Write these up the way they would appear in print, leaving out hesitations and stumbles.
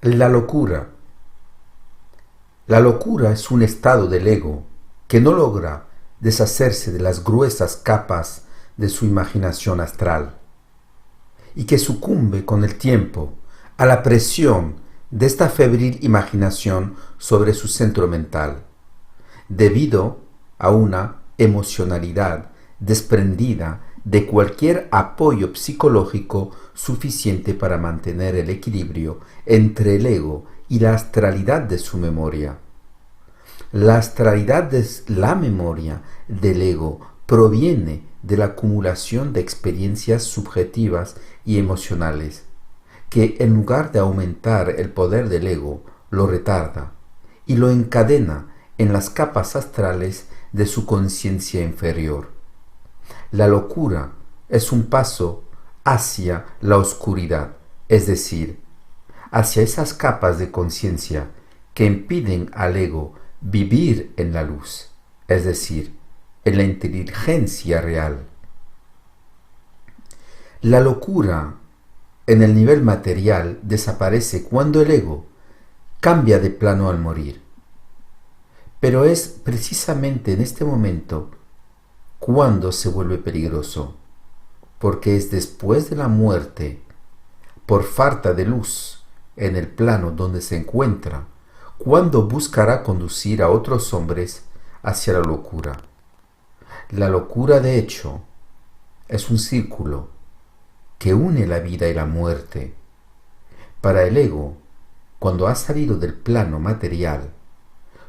La locura. La locura es un estado del ego que no logra deshacerse de las gruesas capas de su imaginación astral y que sucumbe con el tiempo a la presión de esta febril imaginación sobre su centro mental, debido a una emocionalidad desprendida de cualquier apoyo psicológico suficiente para mantener el equilibrio entre el ego y la astralidad de su memoria. La astralidad de la memoria del ego proviene de la acumulación de experiencias subjetivas y emocionales, que en lugar de aumentar el poder del ego, lo retarda y lo encadena en las capas astrales de su conciencia inferior. La locura es un paso hacia la oscuridad, es decir, hacia esas capas de conciencia que impiden al ego vivir en la luz, es decir, en la inteligencia real. La locura en el nivel material desaparece cuando el ego cambia de plano al morir. Pero es precisamente en este momento cuando se vuelve peligroso, porque es después de la muerte, por falta de luz en el plano donde se encuentra, cuando buscará conducir a otros hombres hacia la locura. La locura, de hecho, es un círculo que une la vida y la muerte. Para el ego, cuando ha salido del plano material,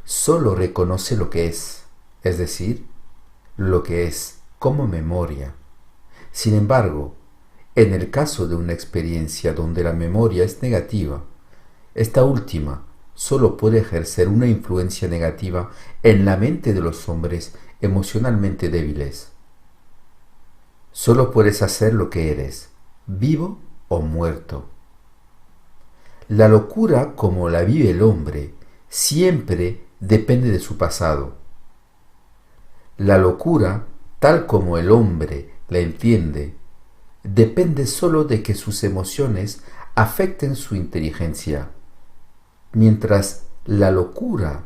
solo reconoce lo que es decir, lo que es como memoria. Sin embargo, en el caso de una experiencia donde la memoria es negativa, esta última solo puede ejercer una influencia negativa en la mente de los hombres emocionalmente débiles. Solo puedes hacer lo que eres, vivo o muerto. La locura, como la vive el hombre, siempre depende de su pasado. La locura, tal como el hombre la entiende, depende solo de que sus emociones afecten su inteligencia, mientras la locura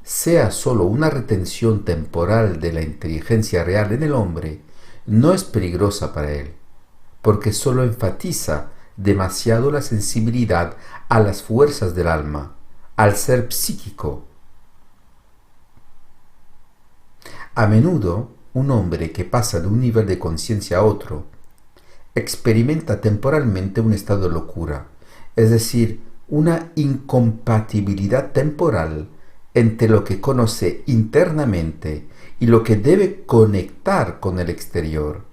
sea solo una retención temporal de la inteligencia real en el hombre, no es peligrosa para él, porque solo enfatiza demasiado la sensibilidad a las fuerzas del alma, al ser psíquico. A menudo, un hombre que pasa de un nivel de conciencia a otro experimenta temporalmente un estado de locura, es decir, una incompatibilidad temporal entre lo que conoce internamente y lo que debe conectar con el exterior.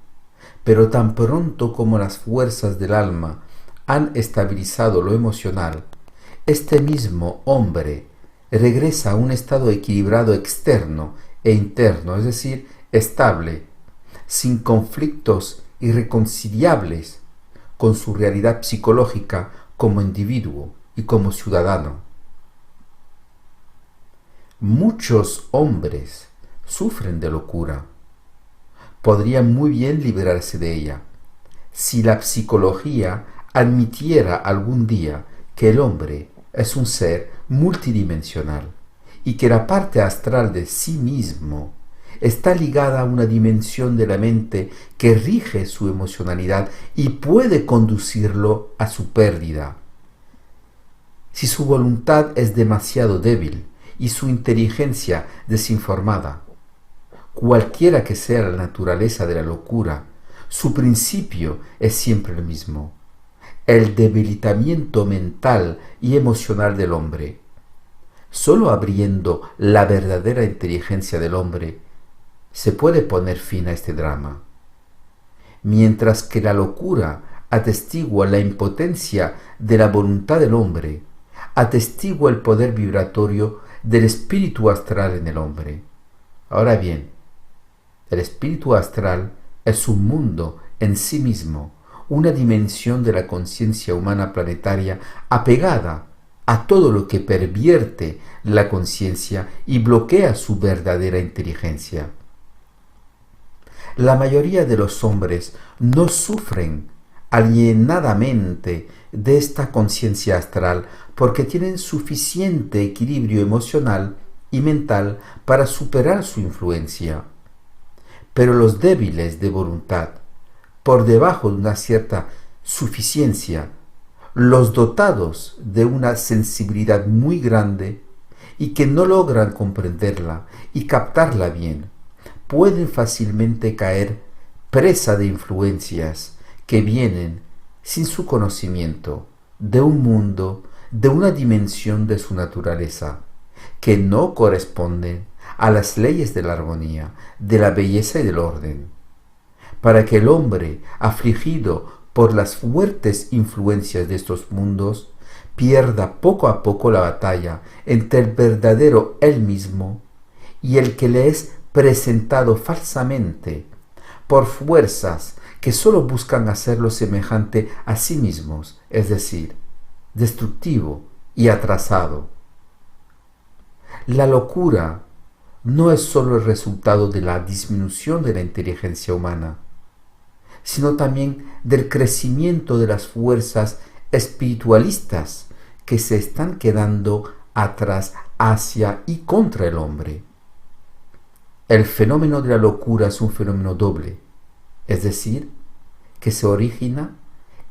Pero tan pronto como las fuerzas del alma han estabilizado lo emocional, este mismo hombre regresa a un estado equilibrado externo e interno, es decir, estable, sin conflictos irreconciliables con su realidad psicológica como individuo y como ciudadano. Muchos hombres sufren de locura. Podrían muy bien liberarse de ella si la psicología admitiera algún día que el hombre es un ser multidimensional y que la parte astral de sí mismo está ligada a una dimensión de la mente que rige su emocionalidad y puede conducirlo a su pérdida. Si su voluntad es demasiado débil y su inteligencia desinformada, cualquiera que sea la naturaleza de la locura, su principio es siempre el mismo: el debilitamiento mental y emocional del hombre. Solo abriendo la verdadera inteligencia del hombre se puede poner fin a este drama. Mientras que la locura atestigua la impotencia de la voluntad del hombre, atestigua el poder vibratorio del espíritu astral en el hombre. Ahora bien, el espíritu astral es un mundo en sí mismo, una dimensión de la conciencia humana planetaria apegada a todo lo que pervierte la conciencia y bloquea su verdadera inteligencia. La mayoría de los hombres no sufren alienadamente de esta conciencia astral porque tienen suficiente equilibrio emocional y mental para superar su influencia. Pero los débiles de voluntad, por debajo de una cierta suficiencia, los dotados de una sensibilidad muy grande y que no logran comprenderla y captarla bien, pueden fácilmente caer presa de influencias que vienen sin su conocimiento de un mundo, de una dimensión de su naturaleza, que no corresponden a las leyes de la armonía, de la belleza y del orden. Para que el hombre, afligido por las fuertes influencias de estos mundos, pierda poco a poco la batalla entre el verdadero él mismo y el que le es presentado falsamente por fuerzas que sólo buscan hacerlo semejante a sí mismos, es decir, destructivo y atrasado. La locura no es sólo el resultado de la disminución de la inteligencia humana, sino también del crecimiento de las fuerzas espiritualistas que se están quedando atrás hacia y contra el hombre. El fenómeno de la locura es un fenómeno doble, es decir, que se origina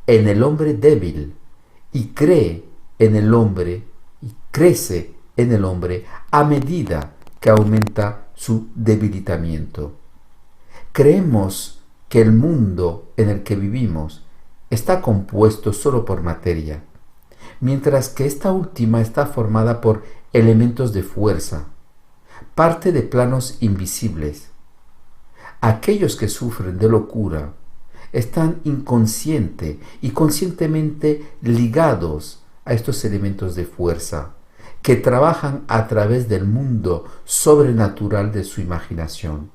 en el hombre débil y cree en el hombre y crece en el hombre a medida que aumenta su debilitamiento. Creemos que el mundo en el que vivimos está compuesto solo por materia, mientras que esta última está formada por elementos de fuerza, parte de planos invisibles. Aquellos que sufren de locura están inconsciente y conscientemente ligados a estos elementos de fuerza que trabajan a través del mundo sobrenatural de su imaginación,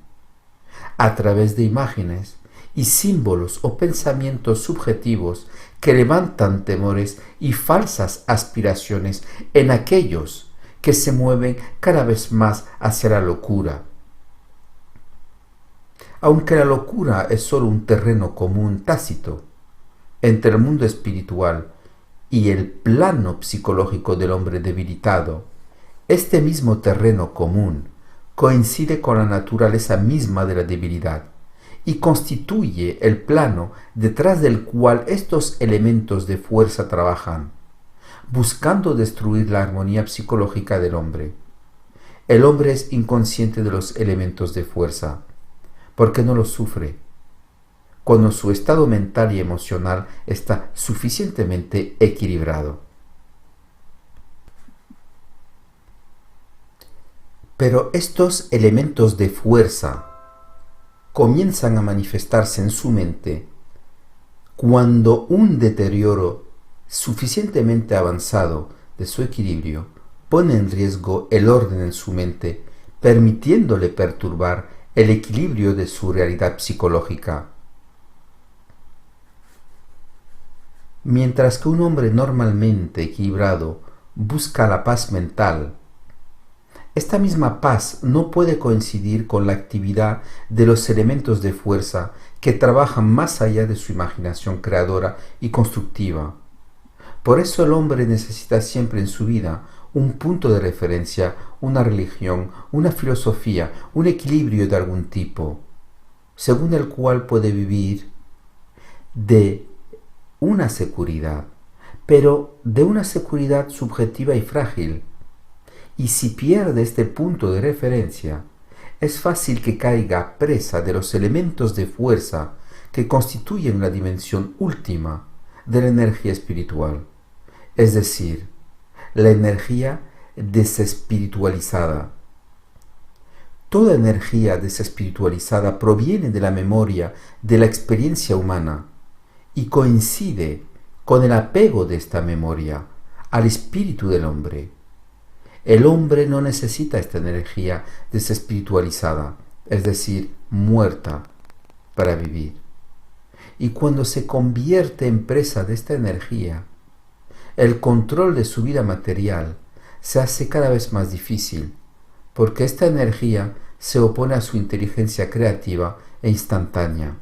a través de imágenes y símbolos o pensamientos subjetivos que levantan temores y falsas aspiraciones en aquellos que se mueven cada vez más hacia la locura. Aunque la locura es solo un terreno común tácito entre el mundo espiritual y el plano psicológico del hombre debilitado, este mismo terreno común coincide con la naturaleza misma de la debilidad y constituye el plano detrás del cual estos elementos de fuerza trabajan, buscando destruir la armonía psicológica del hombre. El hombre es inconsciente de los elementos de fuerza, porque no los sufre, cuando su estado mental y emocional está suficientemente equilibrado. Pero estos elementos de fuerza comienzan a manifestarse en su mente cuando un deterioro suficientemente avanzado de su equilibrio pone en riesgo el orden en su mente, permitiéndole perturbar el equilibrio de su realidad psicológica. Mientras que un hombre normalmente equilibrado busca la paz mental, esta misma paz no puede coincidir con la actividad de los elementos de fuerza que trabajan más allá de su imaginación creadora y constructiva. Por eso el hombre necesita siempre en su vida un punto de referencia, una religión, una filosofía, un equilibrio de algún tipo, según el cual puede vivir de una seguridad, pero de una seguridad subjetiva y frágil. Y si pierde este punto de referencia, es fácil que caiga presa de los elementos de fuerza que constituyen la dimensión última de la energía espiritual, es decir, la energía desespiritualizada. Toda energía desespiritualizada proviene de la memoria de la experiencia humana y coincide con el apego de esta memoria al espíritu del hombre. El hombre no necesita esta energía desespiritualizada, es decir, muerta, para vivir. Y cuando se convierte en presa de esta energía, el control de su vida material se hace cada vez más difícil, porque esta energía se opone a su inteligencia creativa e instantánea.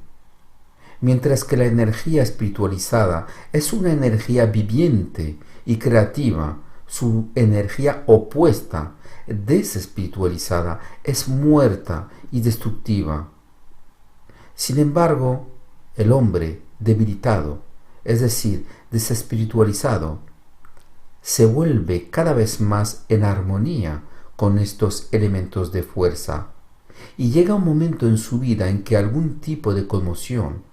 mientras que la energía espiritualizada es una energía viviente y creativa. Su energía opuesta, desespiritualizada, es muerta y destructiva. Sin embargo, el hombre debilitado, es decir, desespiritualizado, se vuelve cada vez más en armonía con estos elementos de fuerza, y llega un momento en su vida en que algún tipo de conmoción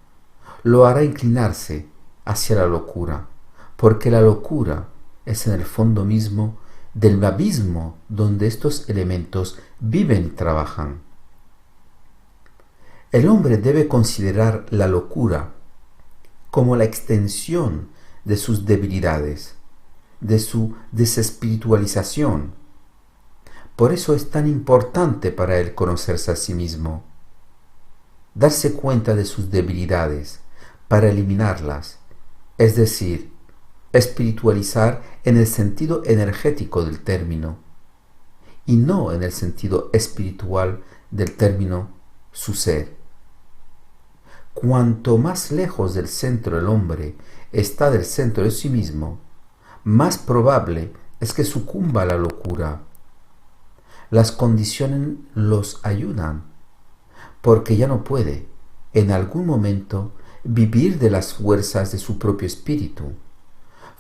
lo hará inclinarse hacia la locura, porque la locura es en el fondo mismo del abismo donde estos elementos viven y trabajan. El hombre debe considerar la locura como la extensión de sus debilidades, de su desespiritualización. Por eso es tan importante para él conocerse a sí mismo, darse cuenta de sus debilidades para eliminarlas, es decir, espiritualizar en el sentido energético del término y no en el sentido espiritual del término su ser. Cuanto más lejos del centro el hombre está del centro de sí mismo, más probable es que sucumba a la locura. Las condiciones los ayudan, porque ya no puede, en algún momento, vivir de las fuerzas de su propio espíritu,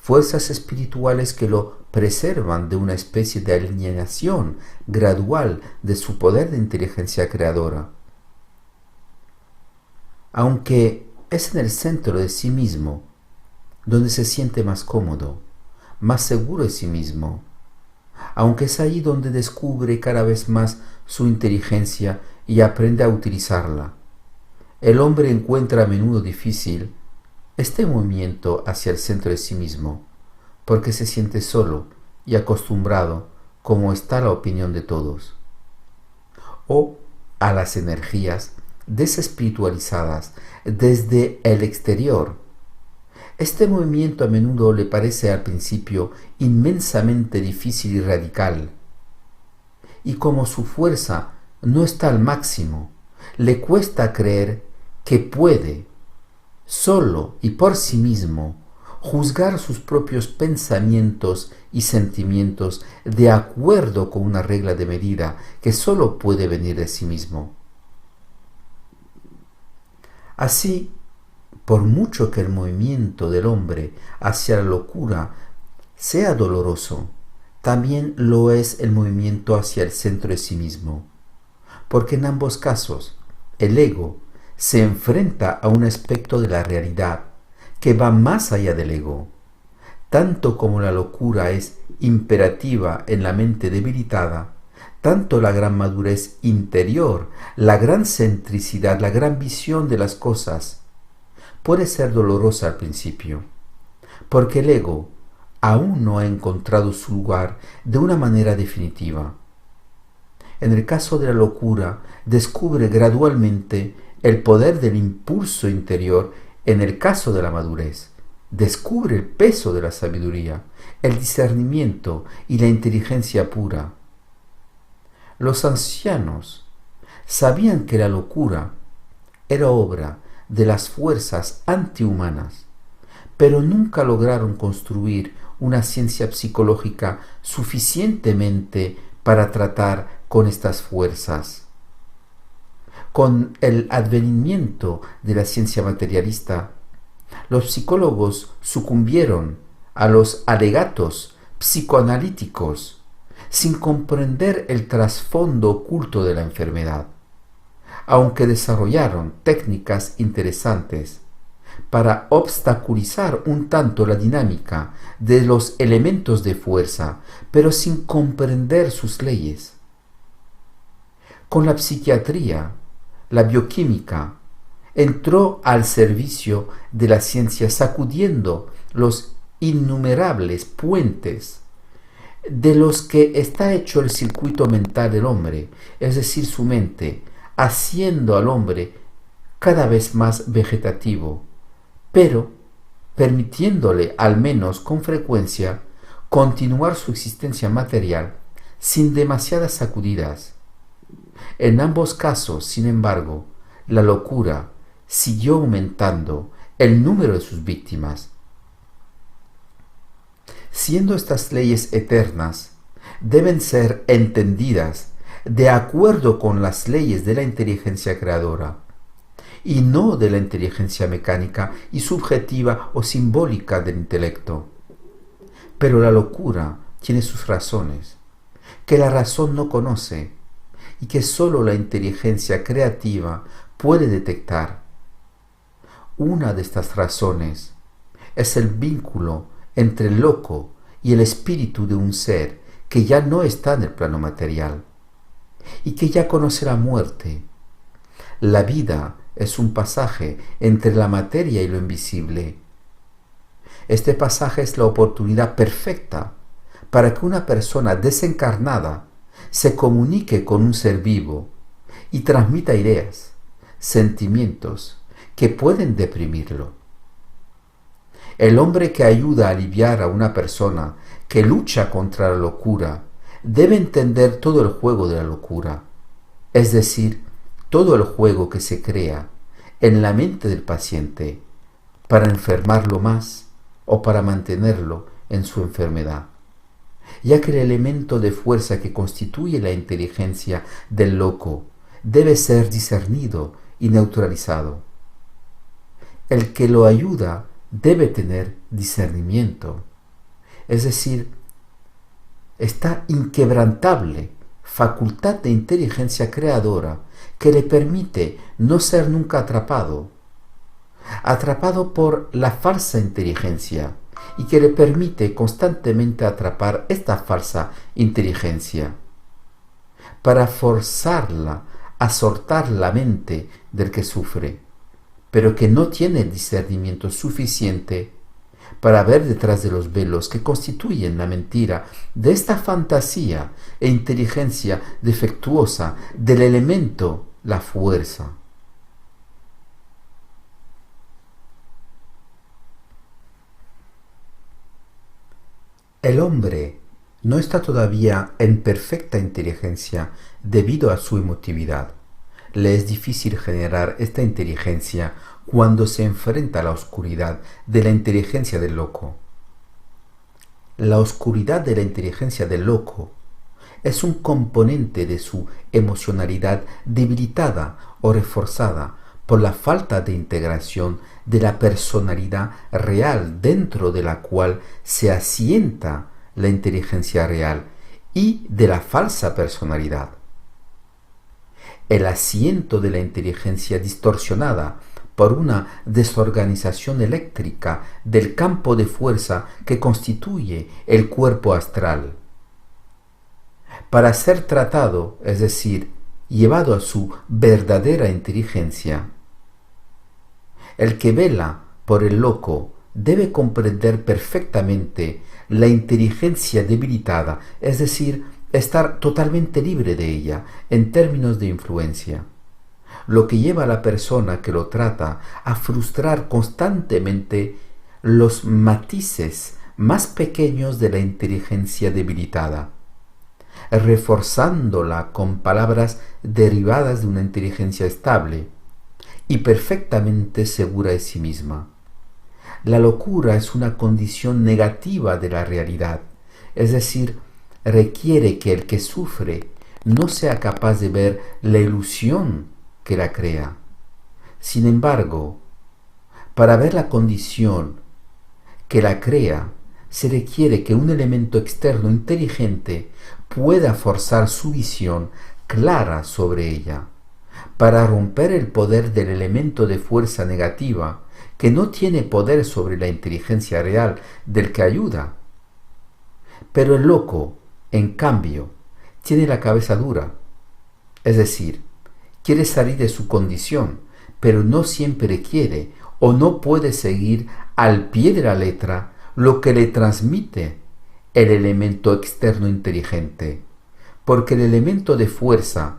fuerzas espirituales que lo preservan de una especie de alienación gradual de su poder de inteligencia creadora. Aunque es en el centro de sí mismo donde se siente más cómodo, más seguro de sí mismo, aunque es allí donde descubre cada vez más su inteligencia y aprende a utilizarla, el hombre encuentra a menudo difícil este movimiento hacia el centro de sí mismo, porque se siente solo y acostumbrado, como está la opinión de todos, o a las energías desespiritualizadas desde el exterior. Este movimiento a menudo le parece al principio inmensamente difícil y radical, y como su fuerza no está al máximo, le cuesta creer que puede, solo y por sí mismo, juzgar sus propios pensamientos y sentimientos de acuerdo con una regla de medida que solo puede venir de sí mismo. Así, por mucho que el movimiento del hombre hacia la locura sea doloroso, también lo es el movimiento hacia el centro de sí mismo, porque en ambos casos el ego se enfrenta a un aspecto de la realidad que va más allá del ego. Tanto como la locura es imperativa en la mente debilitada, tanto la gran madurez interior, la gran centricidad, la gran visión de las cosas, puede ser dolorosa al principio, porque el ego aún no ha encontrado su lugar de una manera definitiva. En el caso de la locura, descubre gradualmente el poder del impulso interior. En el caso de la madurez, descubre el peso de la sabiduría, el discernimiento y la inteligencia pura. Los ancianos sabían que la locura era obra de las fuerzas antihumanas, pero nunca lograron construir una ciencia psicológica suficientemente para tratar con estas fuerzas. Con el advenimiento de la ciencia materialista, los psicólogos sucumbieron a los alegatos psicoanalíticos sin comprender el trasfondo oculto de la enfermedad, aunque desarrollaron técnicas interesantes para obstaculizar un tanto la dinámica de los elementos de fuerza, pero sin comprender sus leyes. Con la psiquiatría, la bioquímica entró al servicio de la ciencia, sacudiendo los innumerables puentes de los que está hecho el circuito mental del hombre, es decir, su mente, haciendo al hombre cada vez más vegetativo, pero permitiéndole, al menos con frecuencia, continuar su existencia material sin demasiadas sacudidas. En ambos casos, sin embargo, la locura siguió aumentando el número de sus víctimas. Siendo estas leyes eternas, deben ser entendidas de acuerdo con las leyes de la inteligencia creadora, y no de la inteligencia mecánica y subjetiva o simbólica del intelecto. Pero la locura tiene sus razones, que la razón no conoce y que sólo la inteligencia creativa puede detectar. Una de estas razones es el vínculo entre el loco y el espíritu de un ser que ya no está en el plano material y que ya conoce la muerte. La vida es un pasaje entre la materia y lo invisible. Este pasaje es la oportunidad perfecta para que una persona desencarnada se comunique con un ser vivo y transmita ideas, sentimientos que pueden deprimirlo. El hombre que ayuda a aliviar a una persona que lucha contra la locura debe entender todo el juego de la locura, es decir, todo el juego que se crea en la mente del paciente para enfermarlo más o para mantenerlo en su enfermedad, ya que el elemento de fuerza que constituye la inteligencia del loco debe ser discernido y neutralizado. El que lo ayuda debe tener discernimiento, es decir, esta inquebrantable facultad de inteligencia creadora que le permite no ser nunca atrapado por la falsa inteligencia, y que le permite constantemente atrapar esta falsa inteligencia para forzarla a soltar la mente del que sufre, pero que no tiene el discernimiento suficiente para ver detrás de los velos que constituyen la mentira de esta fantasía e inteligencia defectuosa del elemento, la fuerza. El hombre no está todavía en perfecta inteligencia debido a su emotividad. Le es difícil generar esta inteligencia cuando se enfrenta a la oscuridad de la inteligencia del loco. La oscuridad de la inteligencia del loco es un componente de su emocionalidad debilitada o reforzada por la falta de integración de la personalidad real dentro de la cual se asienta la inteligencia real y de la falsa personalidad. El asiento de la inteligencia distorsionada por una desorganización eléctrica del campo de fuerza que constituye el cuerpo astral. Para ser tratado, es decir, llevado a su verdadera inteligencia, el que vela por el loco debe comprender perfectamente la inteligencia debilitada, es decir, estar totalmente libre de ella en términos de influencia, lo que lleva a la persona que lo trata a frustrar constantemente los matices más pequeños de la inteligencia debilitada, reforzándola con palabras derivadas de una inteligencia estable y perfectamente segura de sí misma. La locura es una condición negativa de la realidad, es decir, requiere que el que sufre no sea capaz de ver la ilusión que la crea. Sin embargo, para ver la condición que la crea, se requiere que un elemento externo inteligente pueda forzar su visión clara sobre ella, para romper el poder del elemento de fuerza negativa que no tiene poder sobre la inteligencia real del que ayuda. Pero el loco, en cambio, tiene la cabeza dura, es decir, quiere salir de su condición, pero no siempre quiere o no puede seguir al pie de la letra lo que le transmite el elemento externo inteligente, porque el elemento de fuerza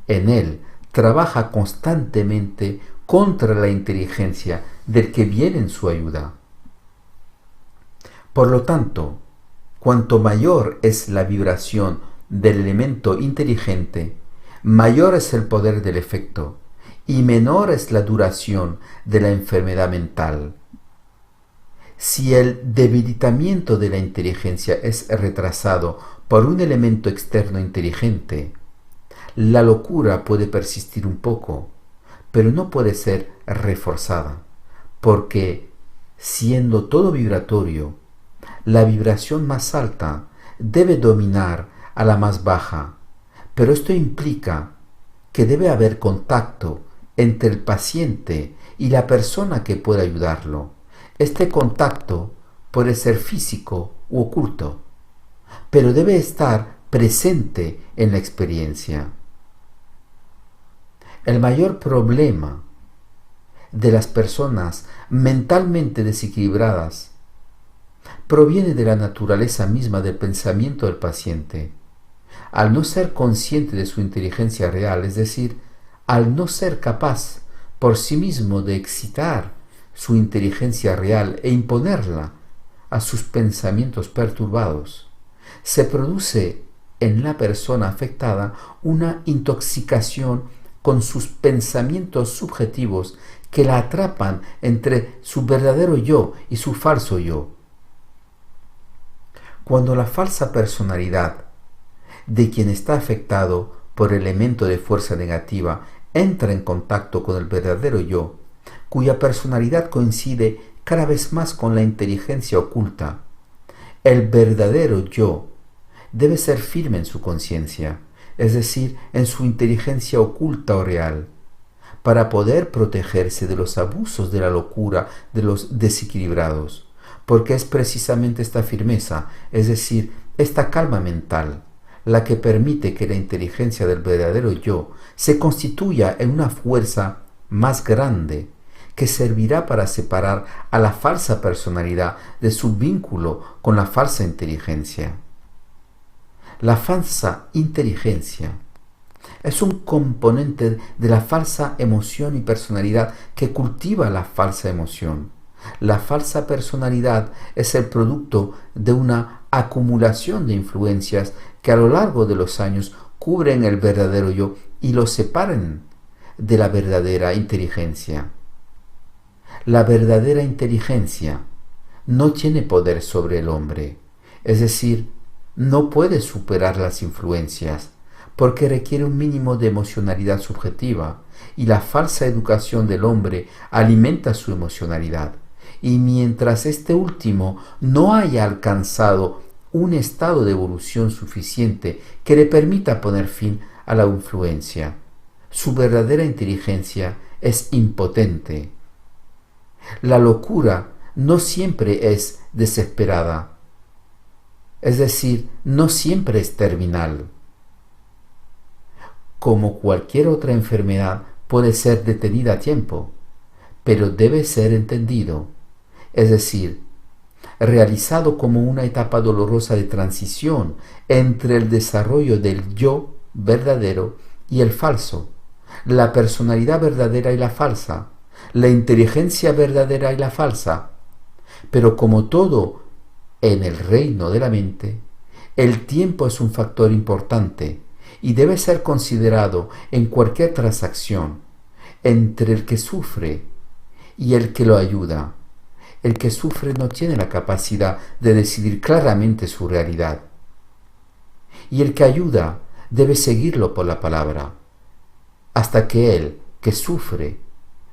en él trabaja constantemente contra la inteligencia del que viene en su ayuda. Por lo tanto, cuanto mayor es la vibración del elemento inteligente, mayor es el poder del efecto y menor es la duración de la enfermedad mental. Si el debilitamiento de la inteligencia es retrasado por un elemento externo inteligente, la locura puede persistir un poco, pero no puede ser reforzada, porque siendo todo vibratorio, la vibración más alta debe dominar a la más baja, pero esto implica que debe haber contacto entre el paciente y la persona que pueda ayudarlo. Este contacto puede ser físico u oculto, pero debe estar presente en la experiencia. El mayor problema de las personas mentalmente desequilibradas proviene de la naturaleza misma del pensamiento del paciente. Al no ser consciente de su inteligencia real, es decir, al no ser capaz por sí mismo de excitar su inteligencia real e imponerla a sus pensamientos perturbados, se produce en la persona afectada una intoxicación con sus pensamientos subjetivos que la atrapan entre su verdadero yo y su falso yo. Cuando la falsa personalidad de quien está afectado por el elemento de fuerza negativa entra en contacto con el verdadero yo, cuya personalidad coincide cada vez más con la inteligencia oculta, el verdadero yo debe ser firme en su conciencia, es decir, en su inteligencia oculta o real, para poder protegerse de los abusos de la locura de los desequilibrados, porque es precisamente esta firmeza, es decir, esta calma mental, la que permite que la inteligencia del verdadero yo se constituya en una fuerza más grande que servirá para separar a la falsa personalidad de su vínculo con la falsa inteligencia. La falsa inteligencia es un componente de la falsa emoción y personalidad que cultiva la falsa emoción. La falsa personalidad es el producto de una acumulación de influencias que a lo largo de los años cubren el verdadero yo y lo separan de la verdadera inteligencia. La verdadera inteligencia no tiene poder sobre el hombre, es decir, no puede superar las influencias, porque requiere un mínimo de emocionalidad subjetiva, y la falsa educación del hombre alimenta su emocionalidad. Y mientras este último no haya alcanzado un estado de evolución suficiente que le permita poner fin a la influencia, su verdadera inteligencia es impotente. La locura no siempre es desesperada, es decir, no siempre es terminal. Como cualquier otra enfermedad puede ser detenida a tiempo, pero debe ser entendido, es decir, realizado como una etapa dolorosa de transición entre el desarrollo del yo verdadero y el falso, la personalidad verdadera y la falsa, la inteligencia verdadera y la falsa. Pero como todo en el reino de la mente, el tiempo es un factor importante y debe ser considerado en cualquier transacción entre el que sufre y el que lo ayuda. El que sufre no tiene la capacidad de decidir claramente su realidad, y el que ayuda debe seguirlo por la palabra, hasta que él, que sufre,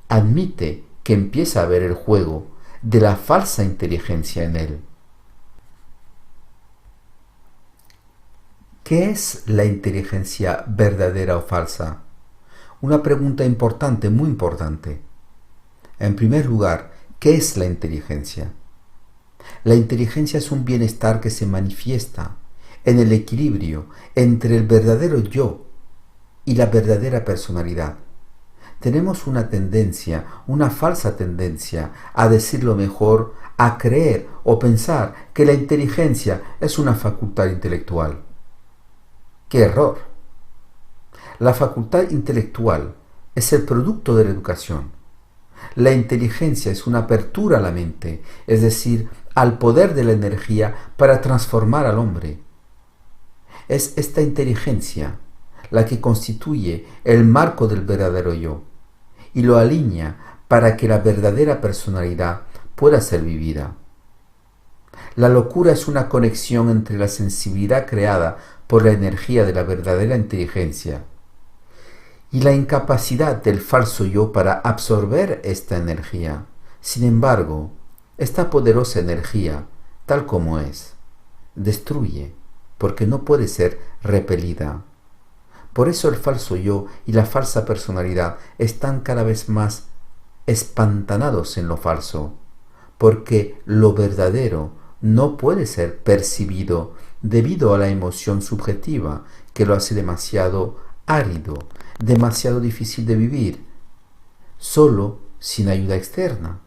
admite que empieza a ver el juego de la falsa inteligencia en él. ¿Qué es la inteligencia verdadera o falsa? Una pregunta importante, muy importante. En primer lugar, ¿qué es la inteligencia? La inteligencia es un bienestar que se manifiesta en el equilibrio entre el verdadero yo y la verdadera personalidad. Tenemos una tendencia, una falsa tendencia, a decirlo mejor, a creer o pensar que la inteligencia es una facultad intelectual. ¡Qué error! La facultad intelectual es el producto de la educación. La inteligencia es una apertura a la mente, es decir, al poder de la energía para transformar al hombre. Es esta inteligencia la que constituye el marco del verdadero yo. y lo alinea para que la verdadera personalidad pueda ser vivida. La locura es una conexión entre la sensibilidad creada por la energía de la verdadera inteligencia y la incapacidad del falso yo para absorber esta energía. Sin embargo, esta poderosa energía, tal como es, destruye, porque no puede ser repelida. Por eso el falso yo y la falsa personalidad están cada vez más espantanados en lo falso, porque lo verdadero no puede ser percibido debido a la emoción subjetiva que lo hace demasiado árido, demasiado difícil de vivir, solo sin ayuda externa.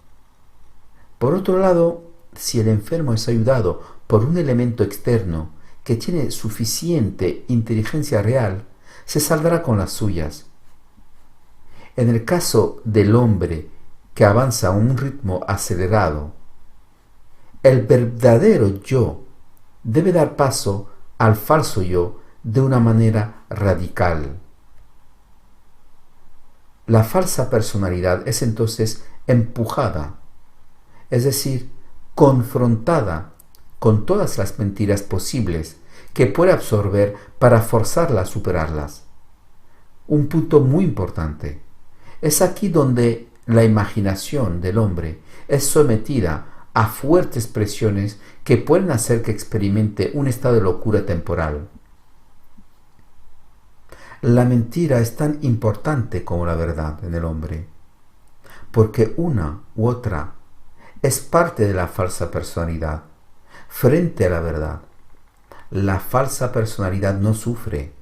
Por otro lado, si el enfermo es ayudado por un elemento externo que tiene suficiente inteligencia real, se saldrá con las suyas. En el caso del hombre que avanza a un ritmo acelerado, el verdadero yo debe dar paso al falso yo de una manera radical. La falsa personalidad es entonces empujada, es decir, confrontada con todas las mentiras posibles que puede absorber para forzarla a superarlas. Un punto muy importante. Es aquí donde la imaginación del hombre es sometida a fuertes presiones que pueden hacer que experimente un estado de locura temporal. La mentira es tan importante como la verdad en el hombre, porque una u otra es parte de la falsa personalidad frente a la verdad. La falsa personalidad no sufre,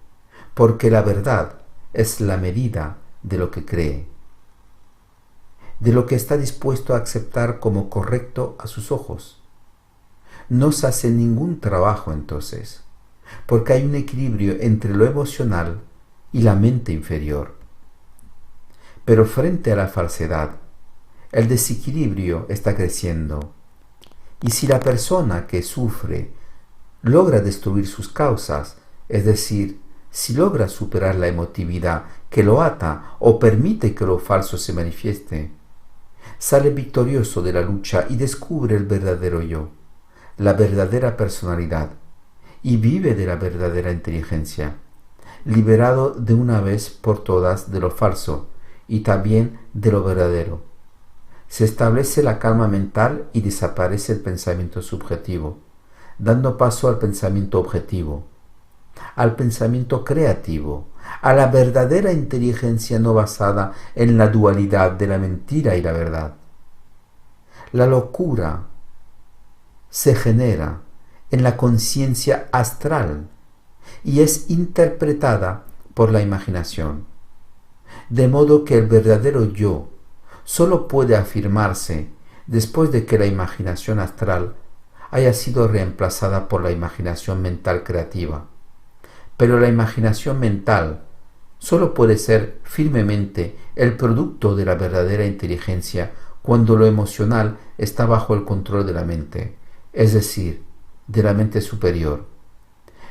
porque la verdad es la medida de lo que cree, de lo que está dispuesto a aceptar como correcto a sus ojos. No se hace ningún trabajo entonces, porque hay un equilibrio entre lo emocional y la mente inferior. Pero frente a la falsedad, el desequilibrio está creciendo. Y si la persona que sufre logra destruir sus causas, es decir, si logra superar la emotividad que lo ata o permite que lo falso se manifieste, sale victorioso de la lucha y descubre el verdadero yo, la verdadera personalidad, y vive de la verdadera inteligencia, liberado de una vez por todas de lo falso y también de lo verdadero. Se establece la calma mental y desaparece el pensamiento subjetivo, dando paso al pensamiento objetivo, al pensamiento creativo, a la verdadera inteligencia no basada en la dualidad de la mentira y la verdad. La locura se genera en la conciencia astral y es interpretada por la imaginación, de modo que el verdadero yo solo puede afirmarse después de que la imaginación astral haya sido reemplazada por la imaginación mental creativa. Pero la imaginación mental solo puede ser firmemente el producto de la verdadera inteligencia cuando lo emocional está bajo el control de la mente, es decir, de la mente superior.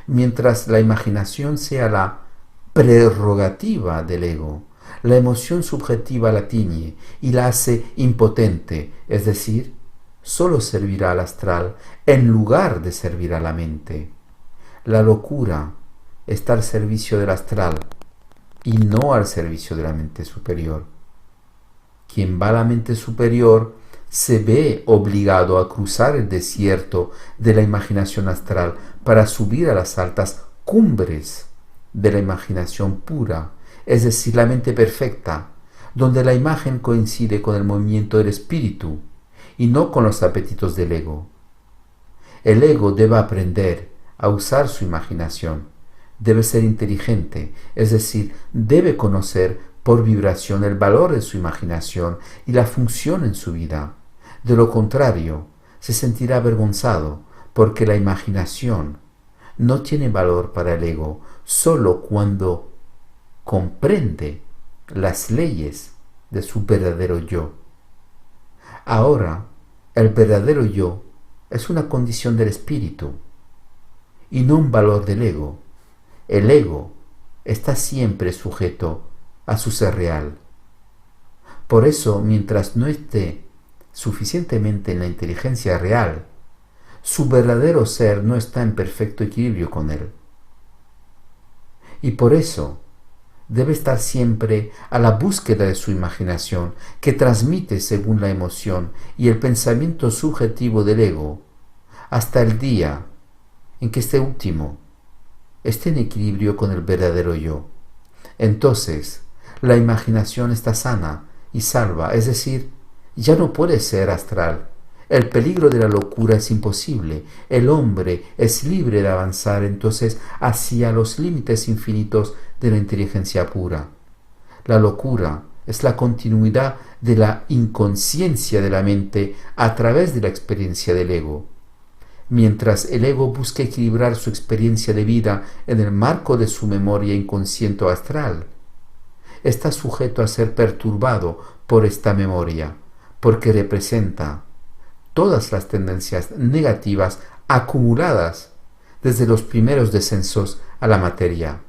Mientras la imaginación sea la prerrogativa del ego, la emoción subjetiva la tiñe y la hace impotente, es decir, solo servirá al astral en lugar de servir a la mente. La locura está al servicio del astral y no al servicio de la mente superior. Quien va a la mente superior se ve obligado a cruzar el desierto de la imaginación astral para subir a las altas cumbres de la imaginación pura, es decir, la mente perfecta, donde la imagen coincide con el movimiento del espíritu y no con los apetitos del ego. El ego debe aprender a usar su imaginación, debe ser inteligente, es decir, debe conocer por vibración el valor de su imaginación y la función en su vida. De lo contrario, se sentirá avergonzado porque la imaginación no tiene valor para el ego solo cuando comprende las leyes de su verdadero yo. Ahora, el verdadero yo es una condición del espíritu y no un valor del ego. El ego está siempre sujeto a su ser real. Por eso, mientras no esté suficientemente en la inteligencia real, su verdadero ser no está en perfecto equilibrio con él. Y por eso debe estar siempre a la búsqueda de su imaginación, que transmite según la emoción y el pensamiento subjetivo del ego, hasta el día en que este último esté en equilibrio con el verdadero yo. Entonces, la imaginación está sana y salva, es decir, ya no puede ser astral. El peligro de la locura es imposible. El hombre es libre de avanzar entonces hacia los límites infinitos de la inteligencia pura. La locura es la continuidad de la inconsciencia de la mente a través de la experiencia del ego. Mientras el ego busca equilibrar su experiencia de vida en el marco de su memoria inconsciente o astral, está sujeto a ser perturbado por esta memoria, porque representa todas las tendencias negativas acumuladas desde los primeros descensos a la materia.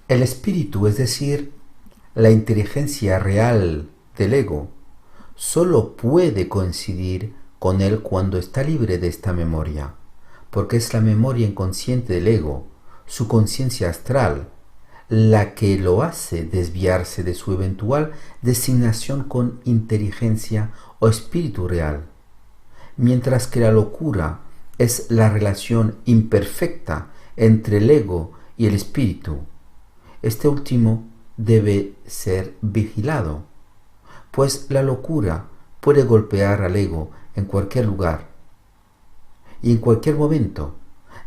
El espíritu, es decir, la inteligencia real del ego, solo puede coincidir con él cuando está libre de esta memoria, porque es la memoria inconsciente del ego, su conciencia astral, la que lo hace desviarse de su eventual designación con inteligencia o espíritu real, mientras que la locura es la relación imperfecta entre el ego y el espíritu. Este último debe ser vigilado, pues la locura puede golpear al ego en cualquier lugar y en cualquier momento,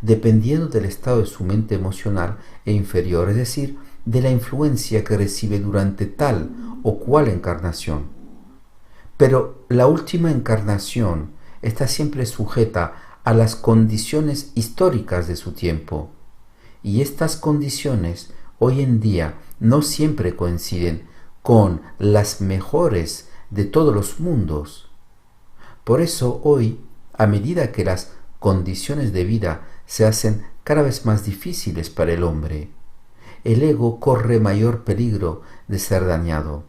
dependiendo del estado de su mente emocional e inferior, es decir, de la influencia que recibe durante tal o cual encarnación. Pero la última encarnación está siempre sujeta a las condiciones históricas de su tiempo, y estas condiciones hoy en día no siempre coinciden con las mejores de todos los mundos. Por eso hoy, a medida que las condiciones de vida se hacen cada vez más difíciles para el hombre, el ego corre mayor peligro de ser dañado,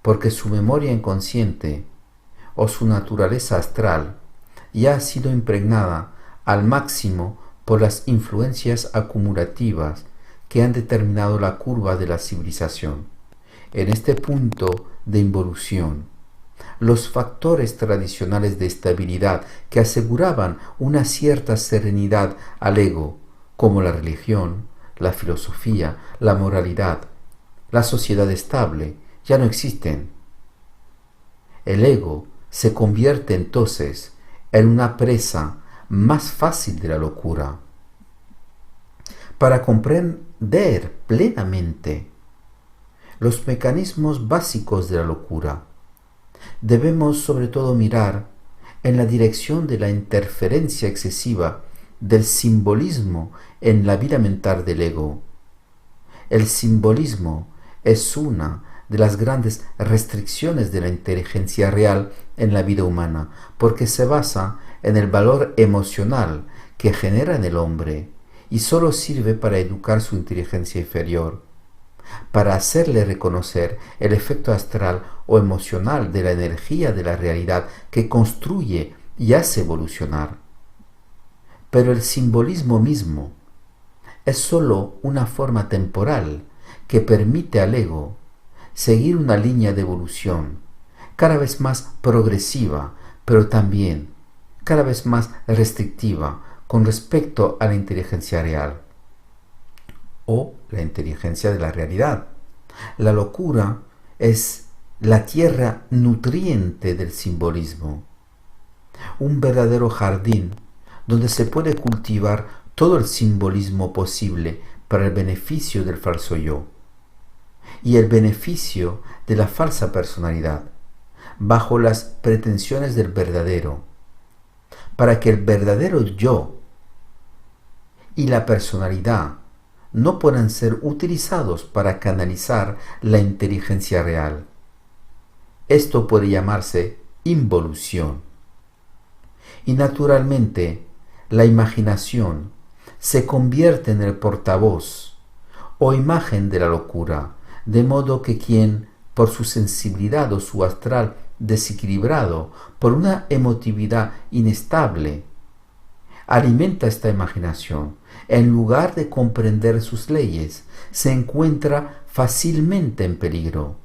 porque su memoria inconsciente o su naturaleza astral ya ha sido impregnada al máximo por las influencias acumulativas que han determinado la curva de la civilización. En este punto de involución, los factores tradicionales de estabilidad que aseguraban una cierta serenidad al ego, como la religión, la filosofía, la moralidad, la sociedad estable, ya no existen. El ego se convierte entonces en una presa más fácil de la locura. Para comprender plenamente los mecanismos básicos de la locura, debemos sobre todo mirar en la dirección de la interferencia excesiva del simbolismo en la vida mental del ego. El simbolismo es una de las grandes restricciones de la inteligencia real en la vida humana, porque se basa en el valor emocional que genera en el hombre y solo sirve para educar su inteligencia inferior, para hacerle reconocer el efecto astral o emocional de la energía de la realidad que construye y hace evolucionar. Pero el simbolismo mismo es sólo una forma temporal que permite al ego seguir una línea de evolución cada vez más progresiva, pero también cada vez más restrictiva con respecto a la inteligencia real o la inteligencia de la realidad. La locura es la tierra nutriente del simbolismo, un verdadero jardín donde se puede cultivar todo el simbolismo posible para el beneficio del falso yo y el beneficio de la falsa personalidad, bajo las pretensiones del verdadero, para que el verdadero yo y la personalidad no puedan ser utilizados para canalizar la inteligencia real. Esto puede llamarse involución. Y naturalmente, la imaginación se convierte en el portavoz o imagen de la locura, de modo que quien, por su sensibilidad o su astral desequilibrado, por una emotividad inestable, alimenta esta imaginación, en lugar de comprender sus leyes, se encuentra fácilmente en peligro.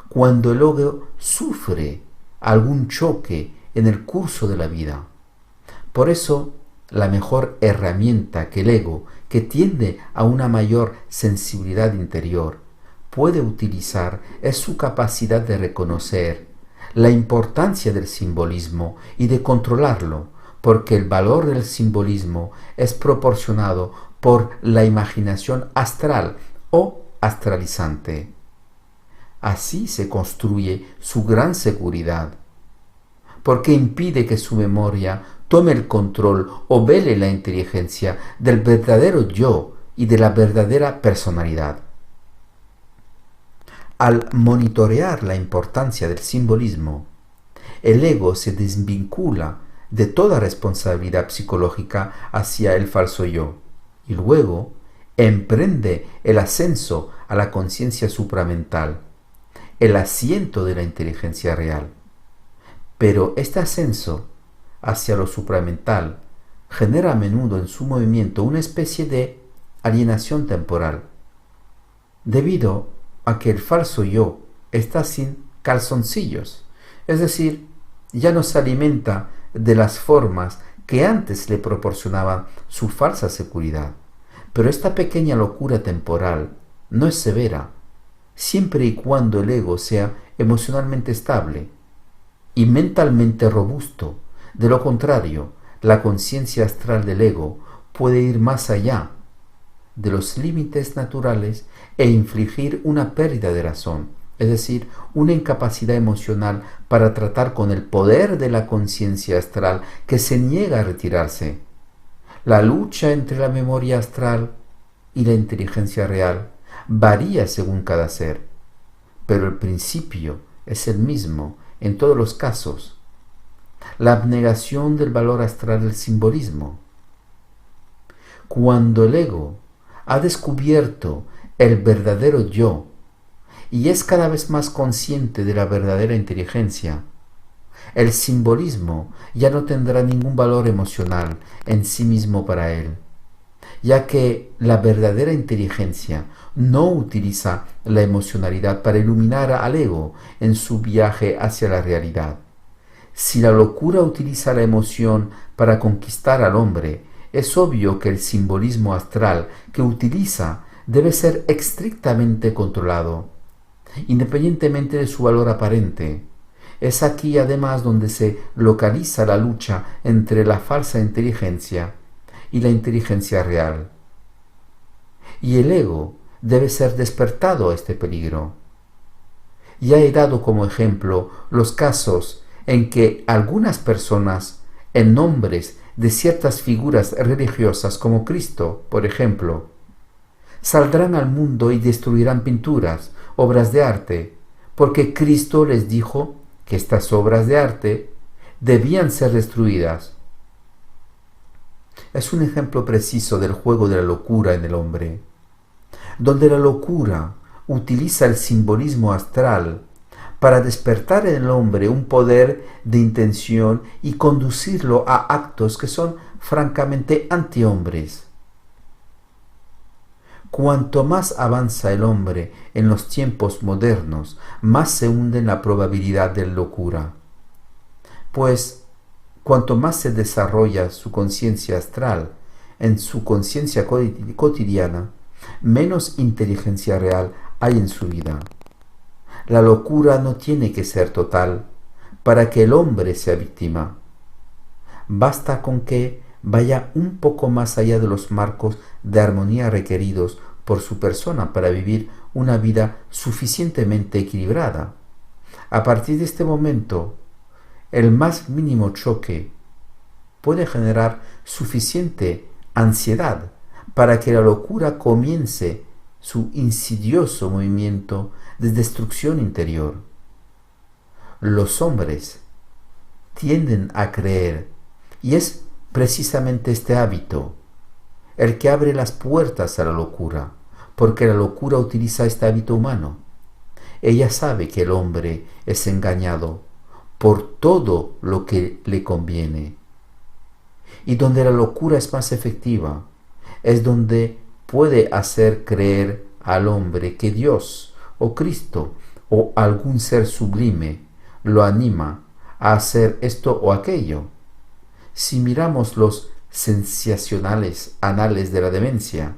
Cuando el ego sufre algún choque en el curso de la vida. Por eso, la mejor herramienta que el ego, que tiende a una mayor sensibilidad interior, puede utilizar es su capacidad de reconocer la importancia del simbolismo y de controlarlo, porque el valor del simbolismo es proporcionado por la imaginación astral o astralizante. Así se construye su gran seguridad, porque impide que su memoria tome el control o vele la inteligencia del verdadero yo y de la verdadera personalidad. Al monitorear la importancia del simbolismo, el ego se desvincula de toda responsabilidad psicológica hacia el falso yo y luego emprende el ascenso a la conciencia supramental, el asiento de la inteligencia real. Pero este ascenso hacia lo supramental genera a menudo en su movimiento una especie de alienación temporal, debido a que el falso yo está sin calzoncillos, es decir, ya no se alimenta de las formas que antes le proporcionaban su falsa seguridad. Pero esta pequeña locura temporal no es severa, siempre y cuando el ego sea emocionalmente estable y mentalmente robusto. De lo contrario, la conciencia astral del ego puede ir más allá de los límites naturales e infligir una pérdida de razón, es decir, una incapacidad emocional para tratar con el poder de la conciencia astral que se niega a retirarse. La lucha entre la memoria astral y la inteligencia real varía según cada ser, pero el principio es el mismo en todos los casos: la abnegación del valor astral del simbolismo. Cuando el ego ha descubierto el verdadero yo y es cada vez más consciente de la verdadera inteligencia, el simbolismo ya no tendrá ningún valor emocional en sí mismo para él, ya que la verdadera inteligencia no utiliza la emocionalidad para iluminar al ego en su viaje hacia la realidad. Si la locura utiliza la emoción para conquistar al hombre, es obvio que el simbolismo astral que utiliza debe ser estrictamente controlado, independientemente de su valor aparente. Es aquí además donde se localiza la lucha entre la falsa inteligencia y la inteligencia real. Y el ego debe ser despertado a este peligro. Ya he dado como ejemplo los casos en que algunas personas, en nombres de ciertas figuras religiosas como Cristo, por ejemplo, saldrán al mundo y destruirán pinturas, obras de arte, porque Cristo les dijo que estas obras de arte debían ser destruidas. Es un ejemplo preciso del juego de la locura en el hombre, donde la locura utiliza el simbolismo astral para despertar en el hombre un poder de intención y conducirlo a actos que son francamente antihombres. Cuanto más avanza el hombre en los tiempos modernos, más se hunde en la probabilidad de locura, pues cuanto más se desarrolla su conciencia astral en su conciencia cotidiana, menos inteligencia real hay en su vida. La locura no tiene que ser total para que el hombre sea víctima. Basta con que vaya un poco más allá de los marcos de armonía requeridos por su persona para vivir una vida suficientemente equilibrada. A partir de este momento, el más mínimo choque puede generar suficiente ansiedad para que la locura comience su insidioso movimiento de destrucción interior. Los hombres tienden a creer, y es precisamente este hábito el que abre las puertas a la locura, porque la locura utiliza este hábito humano. Ella sabe que el hombre es engañado por todo lo que le conviene. Y donde la locura es más efectiva, es donde puede hacer creer al hombre que Dios o Cristo o algún ser sublime lo anima a hacer esto o aquello. Si miramos los sensacionales anales de la demencia,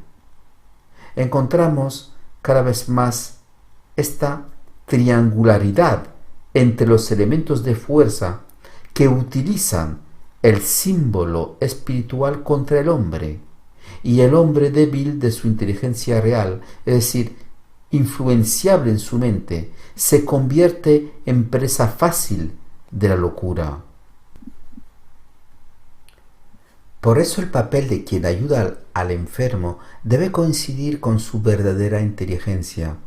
encontramos cada vez más esta triangularidad entre los elementos de fuerza que utilizan el símbolo espiritual contra el hombre y el hombre débil de su inteligencia real, es decir, influenciable en su mente, se convierte en presa fácil de la locura. Por eso el papel de quien ayuda al enfermo debe coincidir con su verdadera inteligencia,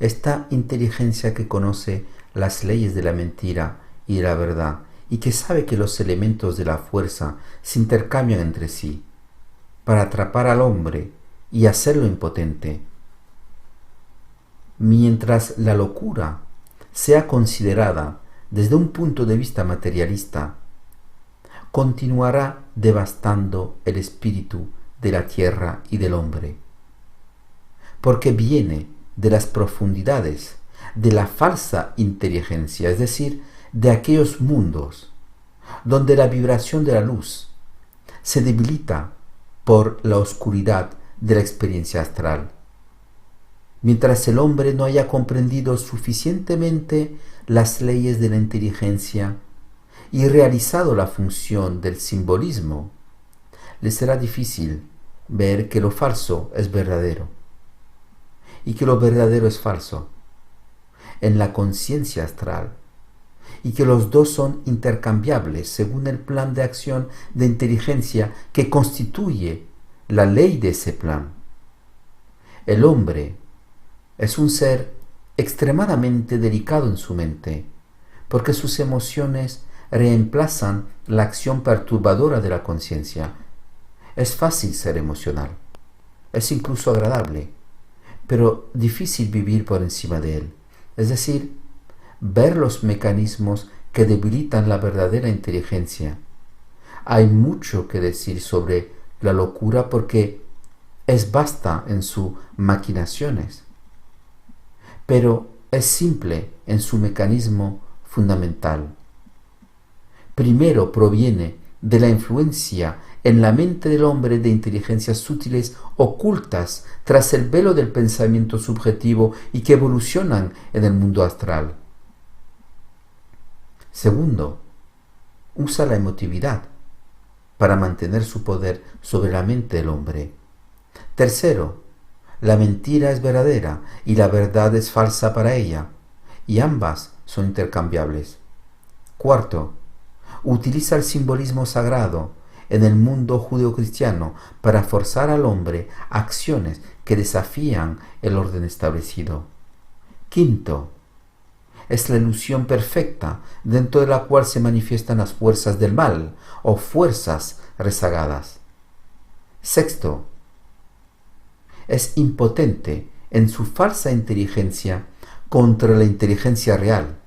esta inteligencia que conoce las leyes de la mentira y de la verdad, y que sabe que los elementos de la fuerza se intercambian entre sí, para atrapar al hombre y hacerlo impotente. Mientras la locura sea considerada desde un punto de vista materialista, continuará devastando el espíritu de la tierra y del hombre, porque viene de las profundidades de la falsa inteligencia, es decir, de aquellos mundos donde la vibración de la luz se debilita por la oscuridad de la experiencia astral. Mientras el hombre no haya comprendido suficientemente las leyes de la inteligencia y realizado la función del simbolismo, le será difícil ver que lo falso es verdadero y que lo verdadero es falso en la conciencia astral, y que los dos son intercambiables según el plan de acción de inteligencia que constituye la ley de ese plan. El hombre es un ser extremadamente delicado en su mente, porque sus emociones reemplazan la acción perturbadora de la conciencia. Es fácil ser emocional, es incluso agradable, pero difícil vivir por encima de él, es decir, ver los mecanismos que debilitan la verdadera inteligencia. Hay mucho que decir sobre la locura porque es vasta en sus maquinaciones, pero es simple en su mecanismo fundamental. Primero proviene de la influencia en la mente del hombre de inteligencias sutiles ocultas tras el velo del pensamiento subjetivo y que evolucionan en el mundo astral. Segundo, usa la emotividad para mantener su poder sobre la mente del hombre. Tercero, la mentira es verdadera y la verdad es falsa para ella, y ambas son intercambiables. Cuarto, utiliza el simbolismo sagrado en el mundo judeocristiano para forzar al hombre a acciones que desafían el orden establecido. Quinto, es la ilusión perfecta dentro de la cual se manifiestan las fuerzas del mal o fuerzas rezagadas. Sexto, es impotente en su falsa inteligencia contra la inteligencia real.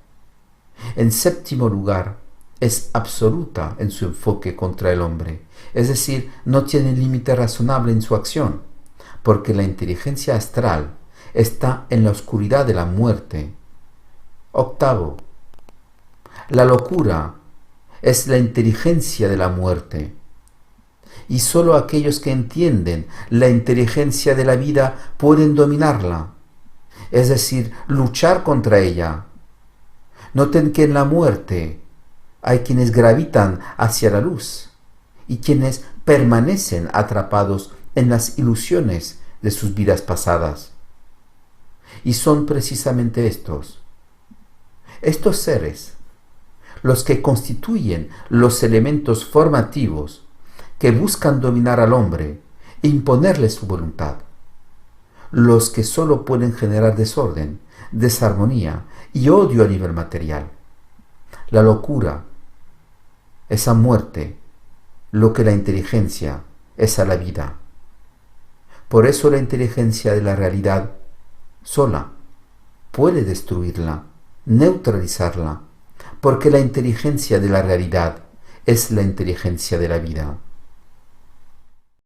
En séptimo lugar, es absoluta en su enfoque contra el hombre, es decir, no tiene límite razonable en su acción, porque la inteligencia astral está en la oscuridad de la muerte. Octavo, la locura es la inteligencia de la muerte, y sólo aquellos que entienden la inteligencia de la vida pueden dominarla, es decir, luchar contra ella. Noten que en la muerte hay quienes gravitan hacia la luz y quienes permanecen atrapados en las ilusiones de sus vidas pasadas. Y son precisamente estos seres los que constituyen los elementos formativos que buscan dominar al hombre e imponerle su voluntad, los que sólo pueden generar desorden, desarmonía y odio a nivel material. La locura es a muerte lo que la inteligencia es a la vida. Por eso la inteligencia de la realidad sola puede destruirla, neutralizarla, porque la inteligencia de la realidad es la inteligencia de la vida.